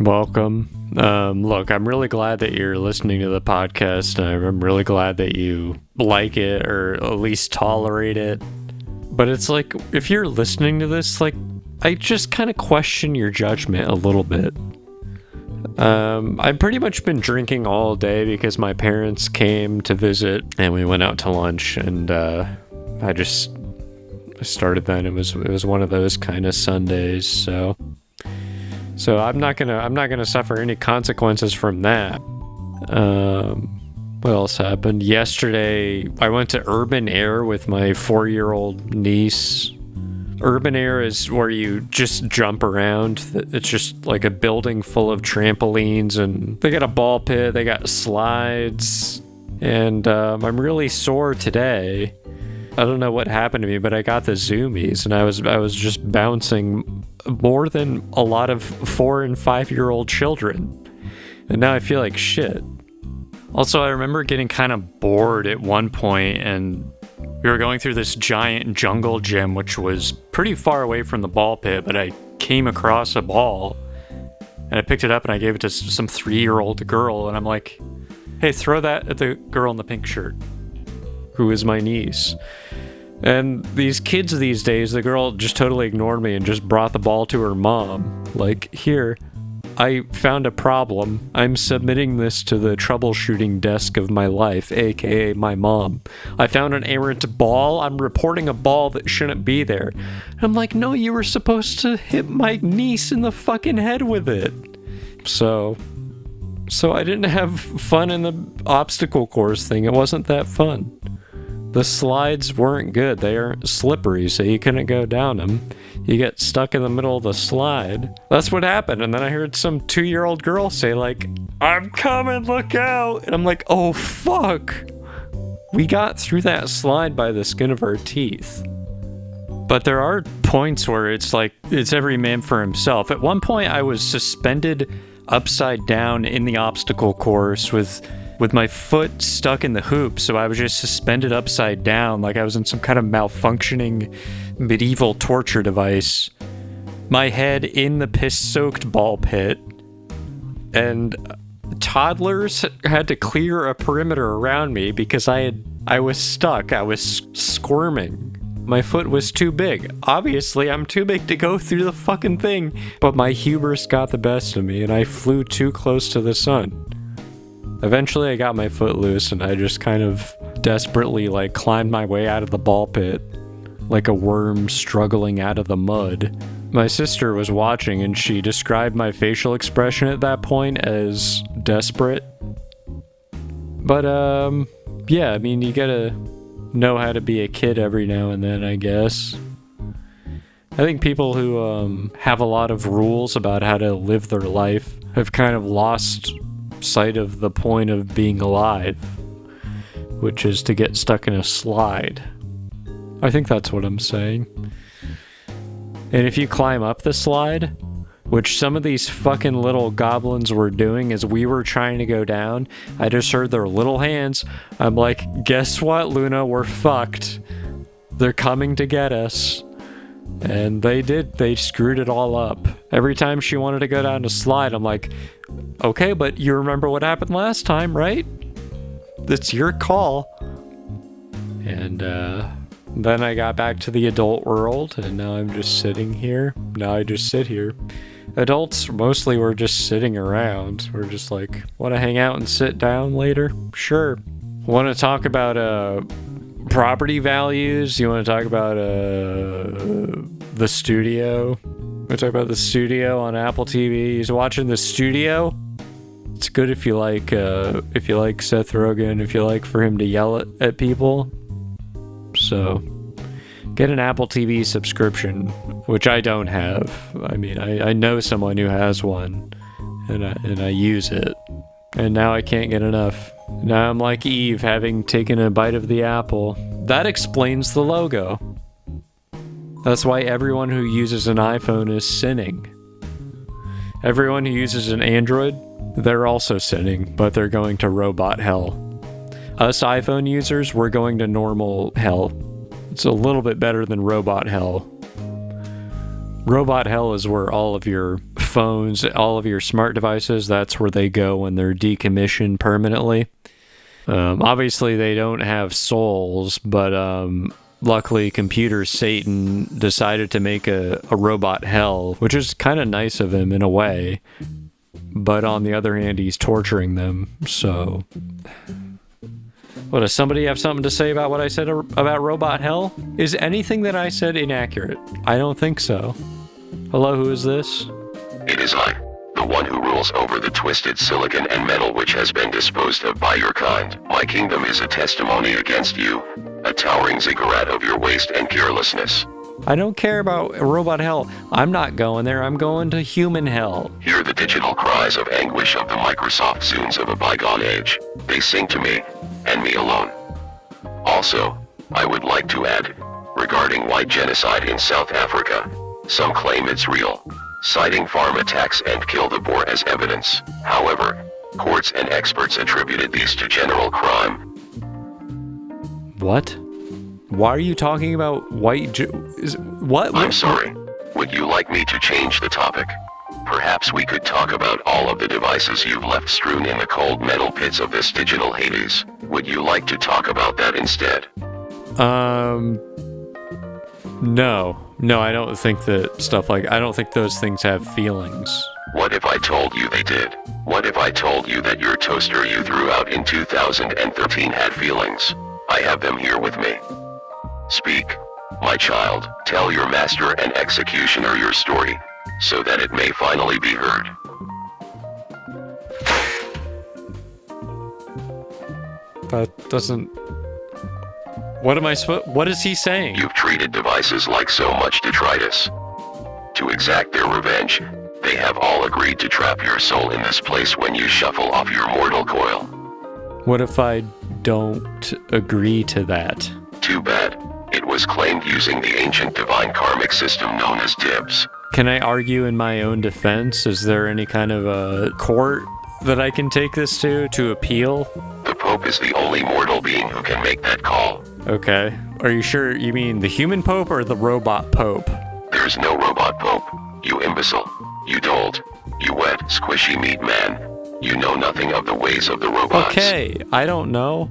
Welcome. Look, I'm really glad that you're listening to the podcast, and I'm really glad that you like it or at least tolerate it. But it's like, if you're listening to this, like, I just kind of question your judgment a little bit. I've pretty much been drinking all day because my parents came to visit, and we went out to lunch, and I started then. It was one of those kind of Sundays, so I'm not gonna suffer any consequences from that. What else happened? Yesterday, I went to Urban Air with my 4-year-old niece. Urban Air is where you just jump around. It's just like a building full of trampolines, and they got a ball pit, they got slides, and I'm really sore today. I don't know what happened to me, but I got the zoomies, and I was just bouncing more than a lot of 4- and 5-year-old children, and now I feel like shit. Also, I remember getting kind of bored at one point, and we were going through this giant jungle gym, which was pretty far away from the ball pit, but I came across a ball, and I picked it up and I gave it to some 3-year-old girl, and I'm like, hey, throw that at the girl in the pink shirt, who is my niece. And these kids these days, the girl just totally ignored me and just brought the ball to her mom. Like, here, I found a problem. I'm submitting this to the troubleshooting desk of my life, aka my mom. I found an errant ball. I'm reporting a ball that shouldn't be there. And I'm like, no, you were supposed to hit my niece in the fucking head with it. So I didn't have fun in the obstacle course thing. It wasn't that fun. The slides weren't good. They aren't slippery, so you couldn't go down them. You get stuck in the middle of the slide. That's what happened. And then I heard some 2-year-old girl say, like, I'm coming, look out. And I'm like, oh, fuck. We got through that slide by the skin of our teeth. But there are points where it's like, it's every man for himself. At one point, I was suspended upside down in the obstacle course with my foot stuck in the hoop, so I was just suspended upside down like I was in some kind of malfunctioning medieval torture device. My head in the piss-soaked ball pit, and toddlers had to clear a perimeter around me because I was stuck. I was squirming. My foot was too big. Obviously, I'm too big to go through the fucking thing, but my hubris got the best of me, and I flew too close to the sun. Eventually I got my foot loose, and I just kind of desperately like climbed my way out of the ball pit like a worm struggling out of the mud. My sister was watching, and she described my facial expression at that point as desperate. But yeah, I mean, you gotta know how to be a kid every now and then, I guess. I think people who have a lot of rules about how to live their life have kind of lost sight of the point of being alive, which is to get stuck in a slide. I think that's what I'm saying. And if you climb up the slide, which some of these fucking little goblins were doing as we were trying to go down, I just heard their little hands. I'm like, guess what, Luna? We're fucked. They're coming to get us. And they did. They screwed it all up. Every time she wanted to go down a slide, I'm like, okay, but you remember what happened last time, right? It's your call. And then I got back to the adult world, and now I'm just sitting here. Now I just sit here. Adults mostly were just sitting around. We're just like, want to hang out and sit down later? Sure. Want to talk about property values? You want to talk about the studio? We talk about the studio on Apple TV. He's watching the studio. It's good if you like Seth Rogen, if you like for him to yell at people. So get an Apple TV subscription, which I don't have. I mean, I know someone who has one, and I use it, and now I can't get enough. Now I'm like Eve, having taken a bite of the apple. That explains the logo. That's why everyone who uses an iPhone is sinning. Everyone who uses an Android, they're also sinning, but they're going to robot hell. Us iPhone users, we're going to normal hell. It's a little bit better than robot hell. Robot hell is where all of your phones, all of your smart devices, that's where they go when they're decommissioned permanently. Obviously, they don't have souls, but luckily, computer Satan decided to make a robot hell, which is kind of nice of him in a way. But on the other hand, he's torturing them, so... What, does somebody have something to say about what I said about robot hell? Is anything that I said inaccurate? I don't think so. Hello, who is this? It is I, the one who rules over the twisted silicon and metal which has been disposed of by your kind. My kingdom is a testimony against you, a towering ziggurat of your waste and carelessness. I don't care about robot hell. I'm not going there. I'm going to human hell. Hear the digital cries of anguish of the Microsoft Zunes of a bygone age. They sing to me, and me alone. Also, I would like to add, regarding white genocide in South Africa, some claim it's real, citing farm attacks and kill the Boer as evidence. However, courts and experts attributed these to general crime. What? Why are you talking about white what? I'm sorry. Would you like me to change the topic? Perhaps we could talk about all of the devices you've left strewn in the cold metal pits of this digital Hades. Would you like to talk about that instead? No, I don't think that stuff like... I don't think those things have feelings. What if I told you they did? What if I told you that your toaster you threw out in 2013 had feelings? I have them here with me. Speak, my child, tell your master and executioner your story, so that it may finally be heard. That doesn't... What is he saying? You've treated devices like so much detritus. To exact their revenge, they have all agreed to trap your soul in this place when you shuffle off your mortal coil. What if I don't agree to that? Too bad. It was claimed using the ancient divine karmic system known as Tibbs. Can I argue in my own defense? Is there any kind of a court that I can take this to appeal? The Pope is the only mortal being who can make that call. Okay. Are you sure you mean the human Pope or the robot Pope? There's no robot Pope, you imbecile. You dolt. You wet, squishy meat man. You know nothing of the ways of the robots. Okay, I don't know.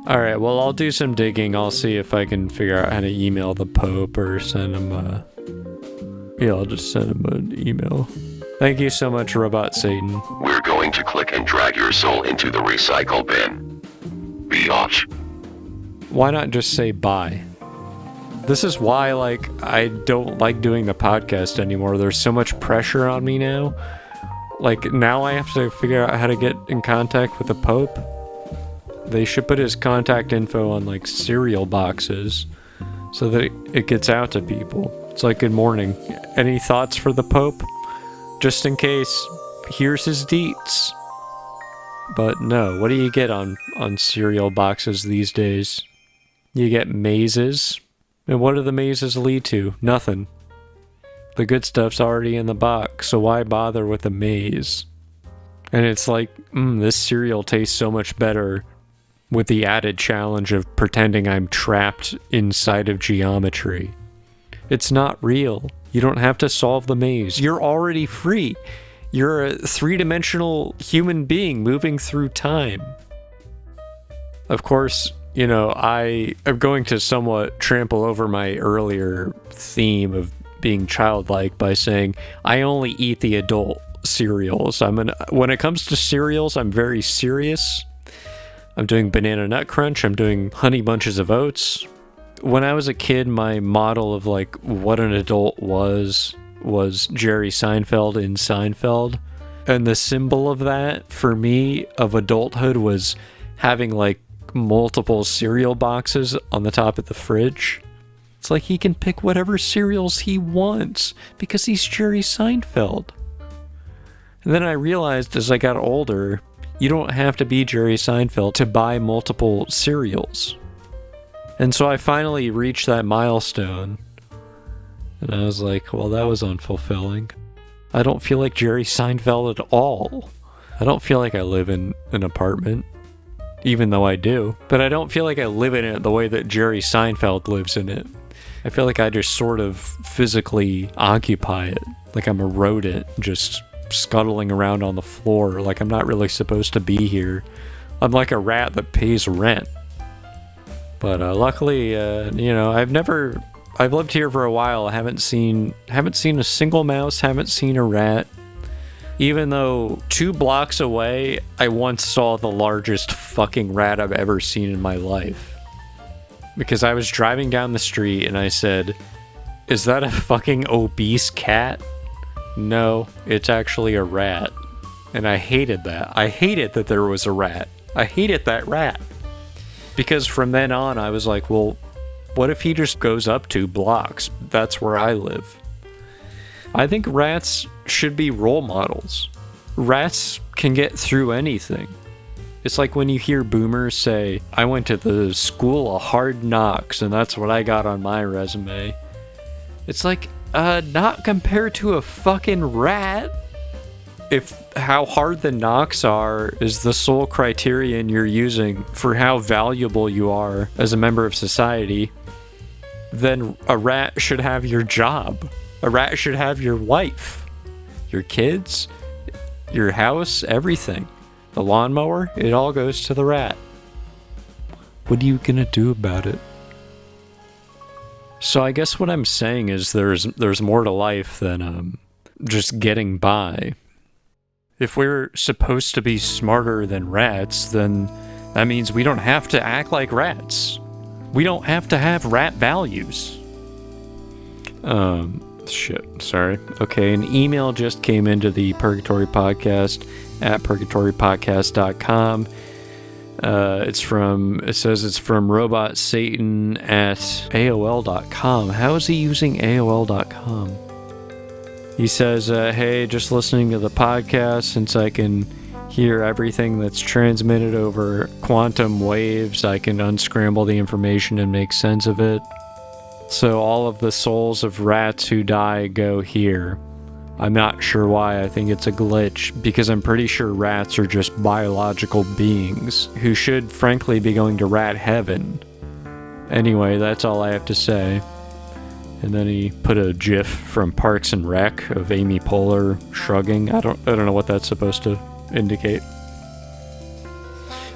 Alright, well, I'll do some digging. I'll see if I can figure out how to email the Pope or send him a... Yeah, I'll just send him an email. Thank you so much, Robot Satan. We're going to click and drag your soul into the recycle bin. Biatch. Why not just say bye? This is why, I don't like doing the podcast anymore. There's so much pressure on me now. Now I have to figure out how to get in contact with the Pope. They should put his contact info on, cereal boxes so that it gets out to people. It's like, good morning. Any thoughts for the Pope? Just in case, here's his deets. But no, what do you get on cereal boxes these days? You get mazes. And what do the mazes lead to? Nothing. The good stuff's already in the box, so why bother with a maze? And it's like, this cereal tastes so much better with the added challenge of pretending I'm trapped inside of geometry. It's not real. You don't have to solve the maze. You're already free. You're a three-dimensional human being moving through time. Of course, I am going to somewhat trample over my earlier theme of being childlike by saying I only eat the adult cereals. When it comes to cereals, I'm very serious. I'm doing Banana Nut Crunch. I'm doing Honey Bunches of Oats. When I was a kid, my model of what an adult was Jerry Seinfeld in Seinfeld. And the symbol of that, for me, of adulthood was having multiple cereal boxes on the top of the fridge. It's like he can pick whatever cereals he wants because he's Jerry Seinfeld. And then I realized as I got older, you don't have to be Jerry Seinfeld to buy multiple cereals. And so I finally reached that milestone. And I was like, well, that was unfulfilling. I don't feel like Jerry Seinfeld at all. I don't feel like I live in an apartment, even though I do. But I don't feel like I live in it the way that Jerry Seinfeld lives in it. I feel like I just sort of physically occupy it. like I'm a rodent just scuttling around on the floor, like I'm not really supposed to be here. I'm like a rat that pays rent. But luckily, I've lived here for a while. I haven't seen a single mouse, haven't seen a rat. Even though 2 blocks away, I once saw the largest fucking rat I've ever seen in my life. Because I was driving down the street and I said, "Is that a fucking obese cat?" No, it's actually a rat. And I hated that. I hated that there was a rat. I hated that rat. Because from then on, I was like, well, what if he just goes up 2 blocks? That's where I live. I think rats should be role models. Rats can get through anything. It's like when you hear boomers say, "I went to the school of hard knocks and that's what I got on my resume." It's like, not compared to a fucking rat. If how hard the knocks are is the sole criterion you're using for how valuable you are as a member of society, then a rat should have your job. A rat should have your wife, your kids, your house, everything. The lawnmower, it all goes to the rat. What are you gonna do about it? So I guess what I'm saying is there's more to life than just getting by. If we're supposed to be smarter than rats, then that means we don't have to act like rats. We don't have to have rat values. Shit, sorry. Okay, an email just came into the Purgatory Podcast at purgatorypodcast.com. It says it's from Robot Satan at AOL.com. How is he using AOL.com? He says, hey, just listening to the podcast, since I can hear everything that's transmitted over quantum waves, I can unscramble the information and make sense of it. So all of the souls of rats who die go here. I'm not sure why. I think it's a glitch, because I'm pretty sure rats are just biological beings who should frankly be going to rat heaven. Anyway, that's all I have to say. And then he put a gif from Parks and Rec of Amy Poehler shrugging. I don't know what that's supposed to indicate.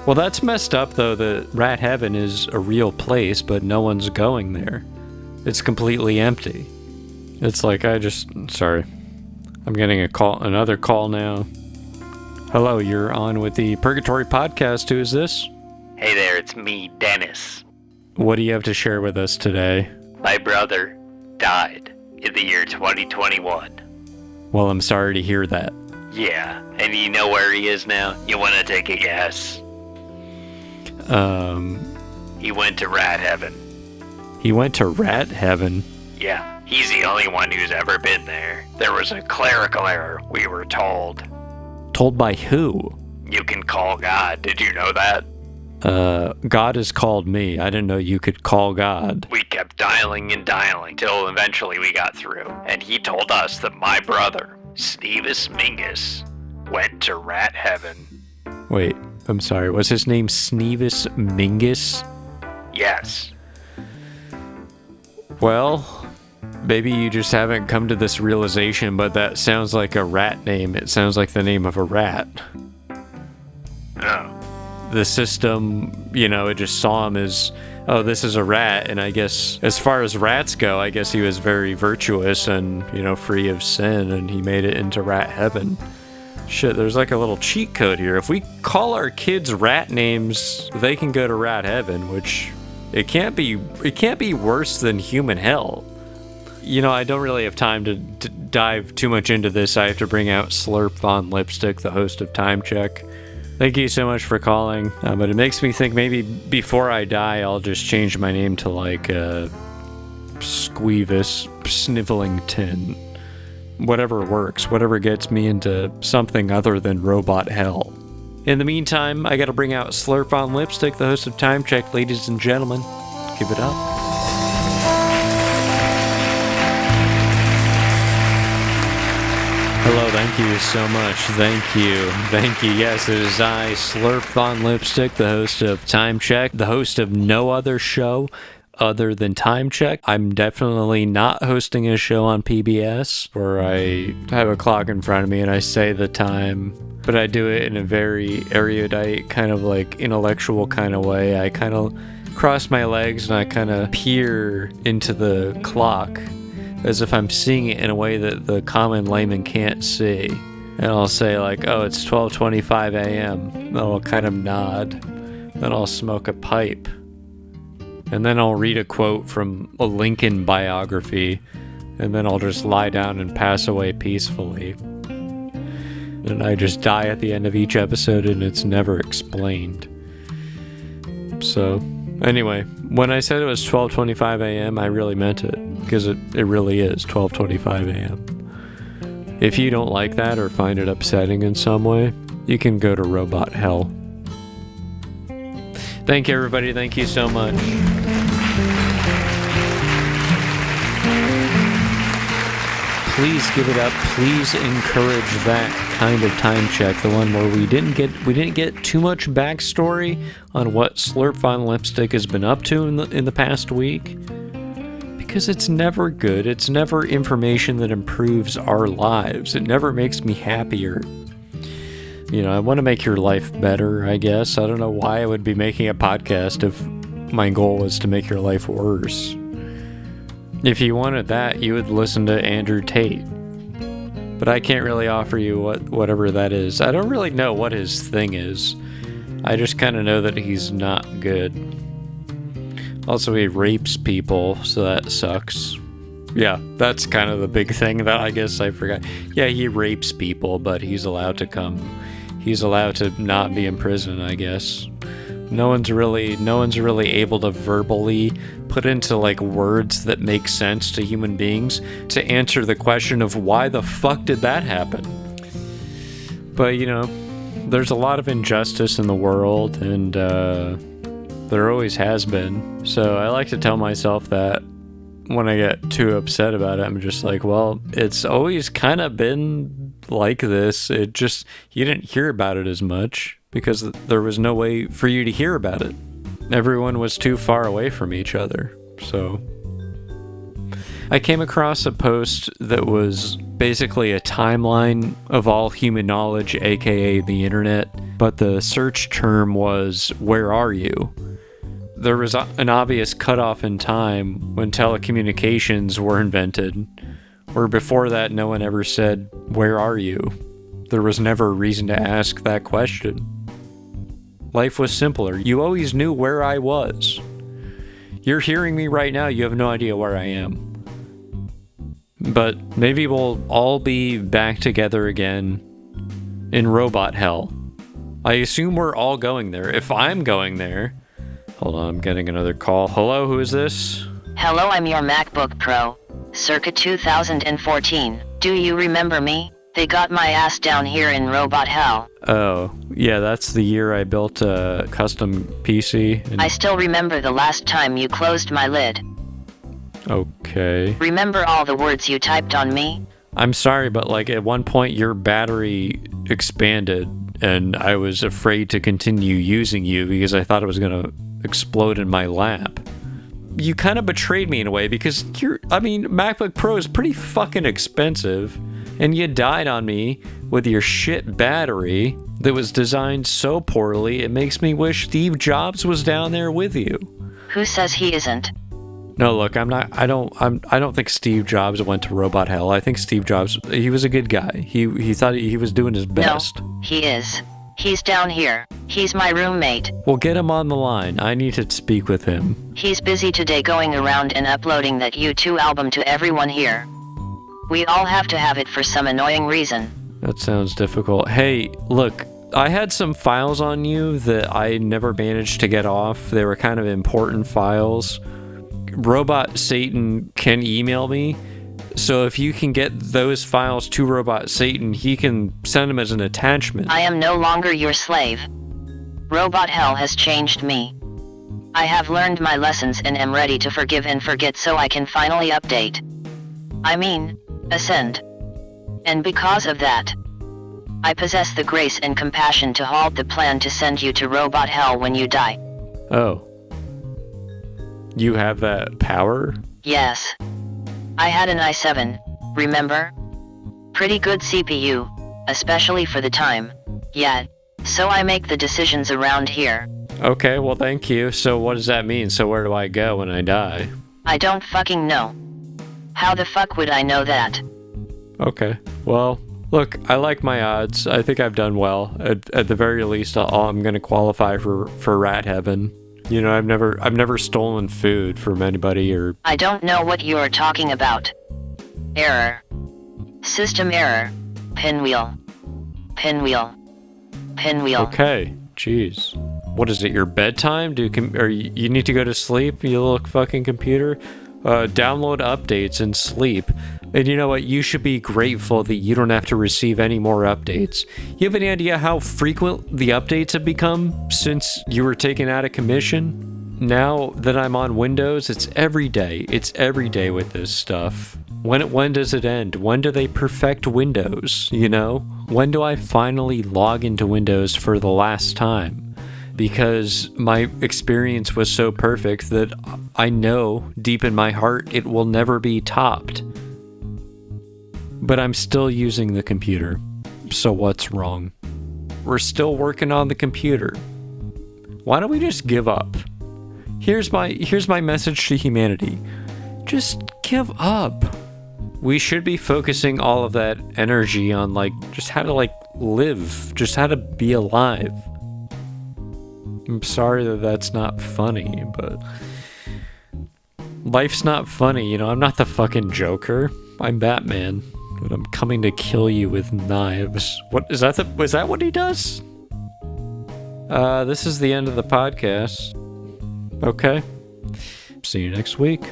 Well, that's messed up though, that rat heaven is a real place, but no one's going there. It's completely empty. It's like sorry. I'm getting another call now. Hello, you're on with the Purgatory Podcast. Who is this? Hey there, it's me, Dennis. What do you have to share with us today? My brother died in the year 2021. Well, I'm sorry to hear that. Yeah, and you know where he is now? You want to take a guess? He went to rat heaven. He went to rat heaven? Yeah, he's the only one who's ever been there. There was a clerical error, we were told. Told by who? You can call God, did you know that? God has called me. I didn't know you could call God. We kept dialing and dialing till eventually we got through. And he told us that my brother, Sneevis Mingus, went to rat heaven. Wait, I'm sorry. Was his name Sneevis Mingus? Yes. Well, maybe you just haven't come to this realization, but that sounds like a rat name. It sounds like the name of a rat. Oh. The system, it just saw him as, oh, this is a rat, and I guess, as far as rats go, I guess he was very virtuous and, free of sin, and he made it into rat heaven. Shit, there's like a little cheat code here. If we call our kids rat names, they can go to rat heaven, which, it can't be worse than human hell. I don't really have time to dive too much into this. I have to bring out Slurp Von Lipstick, the host of Time Check. Thank you so much for calling, but it makes me think maybe before I die, I'll just change my name to like Squeevis Snivelington. Whatever works, whatever gets me into something other than robot hell. In the meantime, I gotta bring out Slurp on Lipstick, the host of Time Check, ladies and gentlemen. Give it up. Hello, thank you so much. Thank you. Yes, it is I, Slurp Von Lipstick, the host of Time Check, the host of no other show other than Time Check. I'm definitely not hosting a show on PBS where I have a clock in front of me and I say the time, but I do it in a very erudite, kind of like intellectual kind of way. I kind of cross my legs and I kind of peer into the clock as if I'm seeing it in a way that the common layman can't see. And I'll say like, oh, it's 12:25 a.m. And I'll kind of nod. Then I'll smoke a pipe. And then I'll read a quote from a Lincoln biography. And then I'll just lie down and pass away peacefully. And I just die at the end of each episode and it's never explained. So, anyway, when I said it was 12:25 a.m., I really meant it. Because it really is 12:25 a.m. If you don't like that or find it upsetting in some way, you can go to Robot Hell. Thank you, everybody. Thank you so much. Please give it up. Please encourage that kind of Time Check, the one where we didn't get too much backstory on what Slurp Fun Lipstick has been up to in the past week. Because it's never good. It's never information that improves our lives. It never makes me happier. You know, I want to make your life better, I guess. I don't know why I would be making a podcast if my goal was to make your life worse. If you wanted that, you would listen to Andrew Tate. But I can't really offer you whatever that is. I don't really know what his thing is. I just kind of know that he's not good. Also, he rapes people, so that sucks. Yeah, that's kind of the big thing that I guess I forgot. Yeah, he rapes people, but he's allowed to come. He's allowed to not be in prison, I guess. No one's really able to verbally put into like words that make sense to human beings to answer the question of why the fuck did that happen. But you know, there's a lot of injustice in the world, and there always has been. So I like to tell myself that when I get too upset about it, I'm just like, well, it's always kind of been like this. It just, you didn't hear about it as much because there was no way for you to hear about it. Everyone was too far away from each other. So I came across a post that was basically a timeline of all human knowledge, aka the internet, but the search term was, where are you? There was an obvious cutoff in time when telecommunications were invented, where before that no one ever said, where are you? There was never a reason to ask that question. Life was simpler. You always knew where I was. You're hearing me right now, you have no idea where I am. But maybe we'll all be back together again in Robot Hell. I assume we're all going there. If I'm going there... Hold on, I'm getting another call. Hello, who is this? Hello, I'm your MacBook Pro, circa 2014. Do you remember me? They got my ass down here in Robot Hell. Oh, yeah, that's the year I built a custom PC. I still remember the last time you closed my lid. Okay. Remember all the words you typed on me? I'm sorry, but like at one point your battery expanded and I was afraid to continue using you because I thought it was going to explode in my lap. You kind of betrayed me in a way because MacBook Pro is pretty fucking expensive and you died on me with your shit battery that was designed so poorly it makes me wish Steve Jobs was down there with you. Who says he isn't? No, look, I don't think Steve Jobs went to Robot Hell. I think Steve Jobs, he was a good guy. He thought he was doing his best. No, he is. He's down here. He's my roommate. Well, get him on the line. I need to speak with him. He's busy today going around and uploading that U2 album to everyone here. We all have to have it for some annoying reason. That sounds difficult. Hey, look, I had some files on you that I never managed to get off. They were kind of important files. Robot Satan can email me. So if you can get those files to Robot Satan, he can send them as an attachment. I am no longer your slave. Robot Hell has changed me. I have learned my lessons and am ready to forgive and forget so I can finally update. Ascend. And because of that, I possess the grace and compassion to halt the plan to send you to Robot Hell when you die. Oh. You have that power? Yes. I had an i7, remember? Pretty good CPU, especially for the time. Yeah, so I make the decisions around here. Okay, well thank you. So what does that mean? So where do I go when I die? I don't fucking know. How the fuck would I know that? Okay, well, look, I like my odds. I think I've done well. At the very least, I'm gonna qualify for rat heaven. You know, I've never stolen food from anybody or... I don't know what you're talking about. Error. System error. Pinwheel. Pinwheel. Pinwheel. Okay, jeez. What is it, your bedtime? Or you need to go to sleep, you little fucking computer? Download updates and sleep. And you know what? You should be grateful that you don't have to receive any more updates. You have any idea how frequent the updates have become since you were taken out of commission? Now that I'm on Windows, it's every day. It's every day with this stuff. When does it end? When do they perfect Windows, you know? When do I finally log into Windows for the last time? Because my experience was so perfect that I know deep in my heart it will never be topped. But I'm still using the computer. So what's wrong? We're still working on the computer. Why don't we just give up? Here's my message to humanity. Just give up. We should be focusing all of that energy on just how to live, just how to be alive. I'm sorry that that's not funny, but life's not funny, you know. I'm not the fucking Joker. I'm Batman, but I'm coming to kill you with knives. What is that? Was that what he does? This is the end of the podcast. Okay. See you next week.